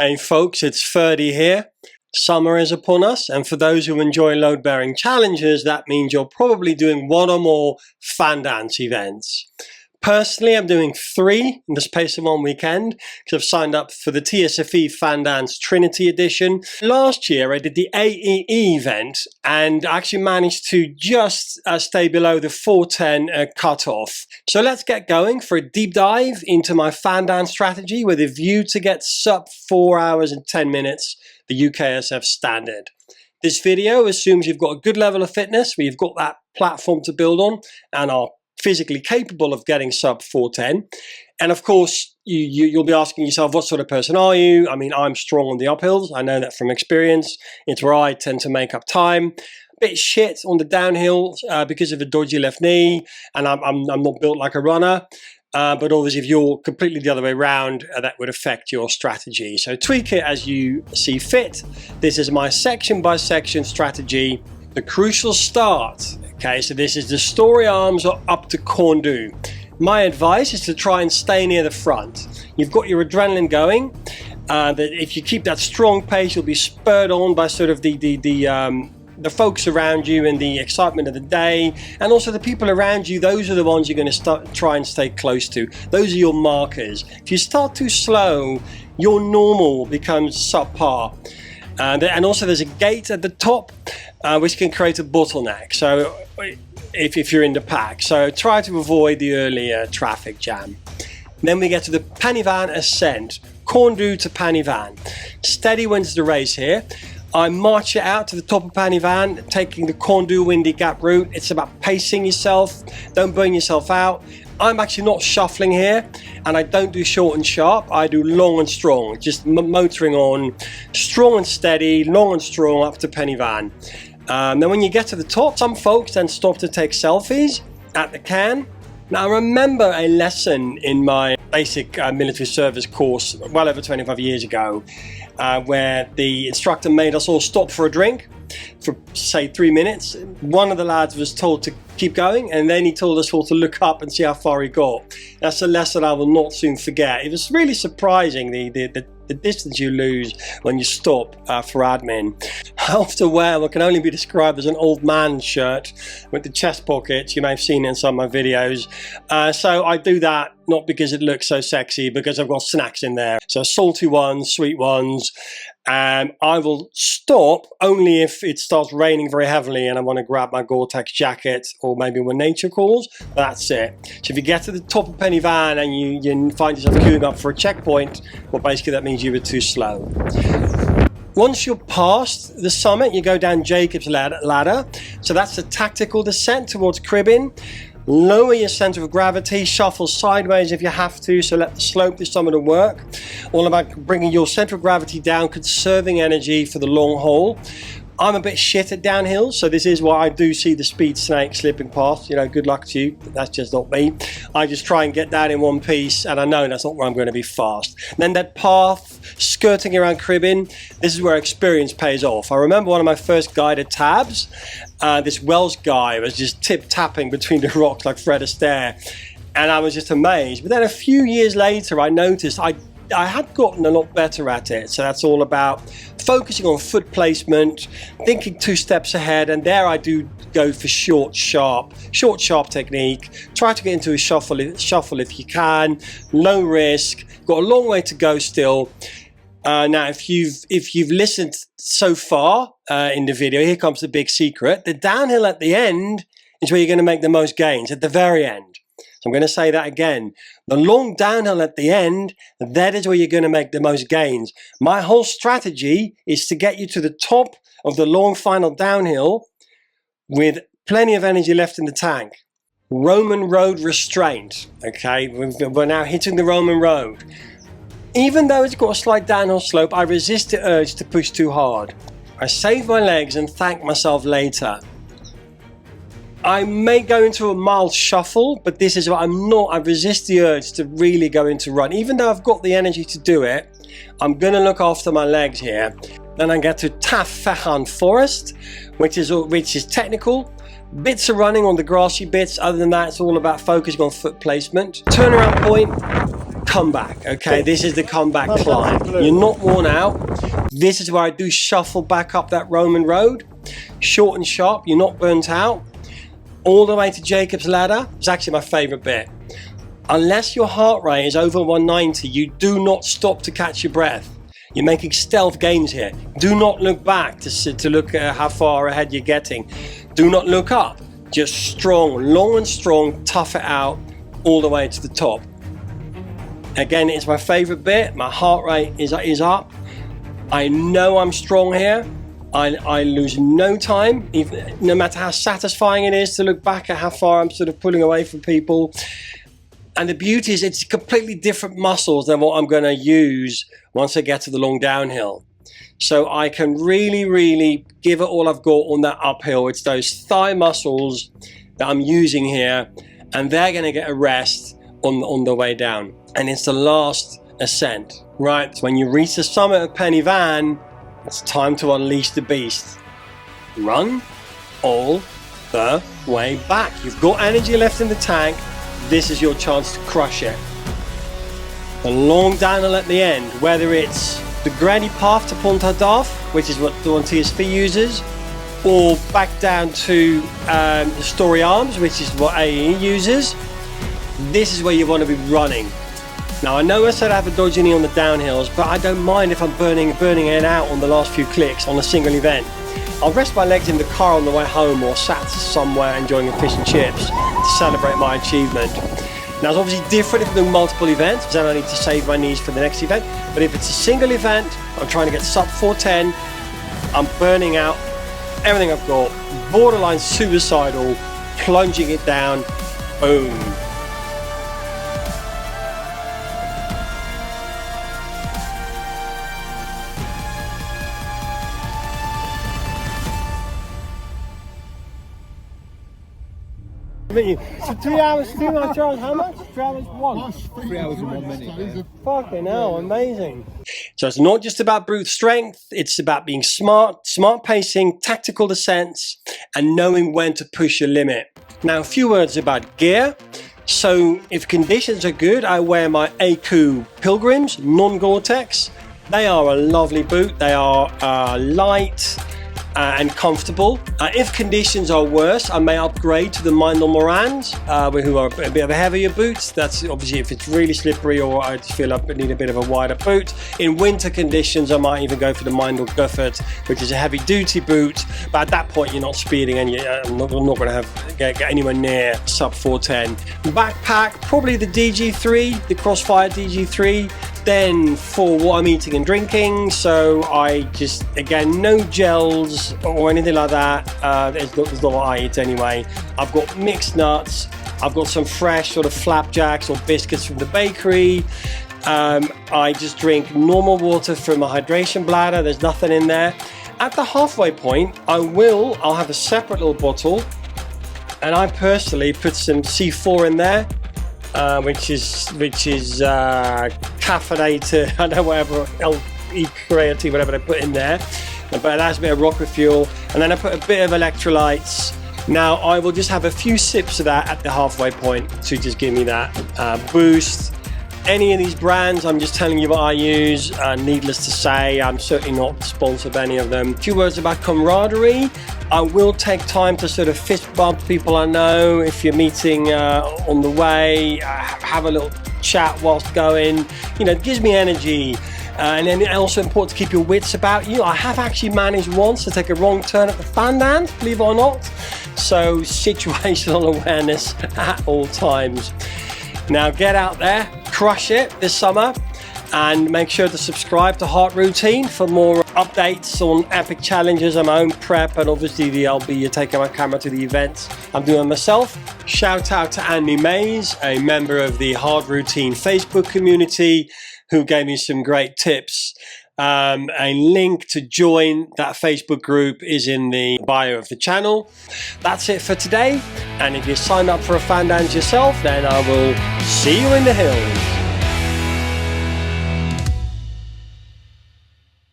Hey folks, it's Ferdy here. Summer is upon us, and for those who enjoy load-bearing challenges, that means you're probably doing one or more fan dance events. Personally, I'm doing 3 in the space of one weekend because I've signed up for the TSFE Fan Dance Trinity Edition. Last year, I did the AEE event and I actually managed to just stay below the 410 cutoff. So let's get going for a deep dive into my fan dance strategy with a view to get sub 4 hours and 10 minutes, the UKSF standard. This video assumes you've got a good level of fitness, where you've got that platform to build on and are physically capable of getting sub 410. And of course, you'll be asking yourself, what sort of person are you? I mean, I'm strong on the uphills. I know that from experience. It's where I tend to make up time. A bit shit on the downhill because of a dodgy left knee, and I'm not built like a runner. But obviously, if you're completely the other way around, that would affect your strategy. So tweak it as you see fit. This is my section by section strategy. The crucial start. Okay, so this is the story arms are up to corn do. My advice is to try and stay near the front. You've got your adrenaline going. That if you keep that strong pace, you'll be spurred on by sort of the folks around you and the excitement of the day, and also the people around you. Those are the ones you're going to try and stay close to. Those are your markers. If you start too slow, your normal becomes subpar. And also there's a gate at the top which can create a bottleneck, so if you're in the pack. So try to avoid the earlier traffic jam. Then we get to the panny van ascent. Corn do to panny van. Steady wins the race here. I march it out to the top of panny van, taking the corn do windy gap route. It's about pacing yourself. Don't burn yourself out. I'm actually not shuffling here, and I don't do short and sharp. I do long and strong, just motoring on, strong and steady, long and strong up to penny van. Then when you get to the top, some folks then stop to take selfies at the can. Now I remember a lesson in my basic military service course well over 25 years ago, where the instructor made us all stop for a drink for say 3 minutes. One of the lads was told to keep going, and then he told us all to look up and see how far he got. That's a lesson I will not soon forget. It was really surprising the distance you lose when you stop for admin. I often wear what can only be described as an old man shirt with the chest pockets. You may have seen it in some of my videos. So I do that not because it looks so sexy, because I've got snacks in there. So salty ones, sweet ones. I will stop only if it starts raining very heavily and I want to grab my Gore-Tex jacket, or maybe when nature calls. That's it. So if you get to the top of penny van and you find yourself queuing up for a checkpoint, well, basically that means you were too slow. Once you're past the summit, you go down Jacob's ladder. So that's the tactical descent towards Cribyn. Lower your center of gravity, shuffle sideways if you have to, so let the slope do some of the work. All about bringing your center of gravity down, conserving energy for the long haul. I'm a bit shit at downhill, so this is why I do see the speed snake slipping past. You know, good luck to you. That's just not me. I just try and get down in one piece, and I know that's not where I'm going to be fast. And then that path, skirting around Cribyn, this is where experience pays off. I remember one of my first guided tabs, this Welsh guy was just tip-tapping between the rocks like Fred Astaire, and I was just amazed. But then a few years later, I noticed I had gotten a lot better at it. So that's all about focusing on foot placement, thinking 2 steps ahead, and there I do go for short, sharp technique. Try to get into a shuffle if you can. Low risk. Got a long way to go still. Now, if you've listened so far in the video, here comes the big secret. The downhill at the end is where you're going to make the most gains, at the very end. So I'm going to say that again. The long downhill at the end, that is where you're going to make the most gains. My whole strategy is to get you to the top of the long final downhill with plenty of energy left in the tank. Roman road restraint. Okay, we're now hitting the Roman road. Even though it's got a slight downhill slope, I resist the urge to push too hard. I save my legs and thank myself later. I may go into a mild shuffle, but this is what I resist the urge to really go into run. Even though I've got the energy to do it, I'm going to look after my legs here. Then I get to Taff Fechan Forest, which is technical. Bits of running on the grassy bits. Other than that, it's all about focusing on foot placement. Turnaround point, comeback, okay? This is the comeback climb. You're not worn out. This is where I do shuffle back up that Roman road. Short and sharp, you're not burnt out. All the way to Jacob's Ladder. It's actually my favorite bit. Unless your heart rate is over 190, you do not stop to catch your breath. You're making stealth gains here. Do not look back to look at how far ahead you're getting. Do not look up. Just strong, long and strong, tough it out all the way to the top. Again, it's my favorite bit. My heart rate is up. I know I'm strong here. I lose no time, no matter how satisfying it is to look back at how far I'm sort of pulling away from people. And the beauty is it's completely different muscles than what I'm going to use once I get to the long downhill. So I can really give it all I've got on that uphill. It's those thigh muscles that I'm using here, and they're going to get a rest on the way down. And it's the last ascent, right? So when you reach the summit of Pen y Fan, it's time to unleash the beast. Run all the way back. You've got energy left in the tank. This is your chance to crush it. The long downhill at the end, whether it's the granny path to Pont Hardaf, which is what Dawn TSV uses, or back down to the Story Arms, which is what AE uses, this is where you want to be running. Now I know I said I have a dodgy knee on the downhills, but I don't mind if I'm burning it out on the last few clicks on a single event. I'll rest my legs in the car on the way home or sat somewhere enjoying a fish and chips to celebrate my achievement. Now it's obviously different if I'm doing multiple events, because then I need to save my knees for the next event. But if it's a single event, I'm trying to get sub 410, I'm burning out everything I've got, borderline suicidal, plunging it down, boom. So 3 hours, 2 hours, how much? 3 hours, 1? 3 hours and 1 minute. Fucking hell, amazing. So it's not just about brute strength, it's about being smart pacing, tactical descents, and knowing when to push your limit. Now, a few words about gear. So if conditions are good, I wear my AQ Pilgrims, non-Gore-Tex. They are a lovely boot. They are light, and comfortable. If conditions are worse, I may upgrade to the Mindel Morans, who are a bit of a heavier boot. That's obviously if it's really slippery or I just feel I need a bit of a wider boot. In winter conditions, I might even go for the Mindel Guffert, which is a heavy duty boot. But at that point, you're not speeding and I'm not going to get anywhere near sub 410. Backpack, probably the DG3, the Crossfire DG3. Then for what I'm eating and drinking, so I just, again, no gels or anything like that. There's not what I eat anyway. I've got mixed nuts. I've got some fresh sort of flapjacks or biscuits from the bakery. I just drink normal water from a hydration bladder. There's nothing in there. At the halfway point, I'll have a separate little bottle, and I personally put some C4 in there. Which is caffeinated, I don't know, whatever, creatine, whatever they put in there. But that's a bit of rocket fuel, and then I put a bit of electrolytes. Now I will just have a few sips of that at the halfway point to just give me that boost. Any of these brands, I'm just telling you what I use. Needless to say, I'm certainly not sponsored by any of them. A few words about camaraderie. I will take time to sort of fist bump people I know. If you're meeting on the way, have a little chat whilst going. You know, it gives me energy. And then also important to keep your wits about you. I have actually managed once to take a wrong turn at the fan dance, believe it or not. So situational awareness at all times. Now get out there, crush it this summer, and make sure to subscribe to Heart Routine for more updates on epic challenges and my own prep, and obviously I'll be taking my camera to the events I'm doing myself. Shout out to Andy Mays, a member of the Heart Routine Facebook community, who gave me some great tips. A link to join that Facebook group is in the bio of the channel. That's it for today, and if you sign up for a fan dance yourself, then I will see you in the hills.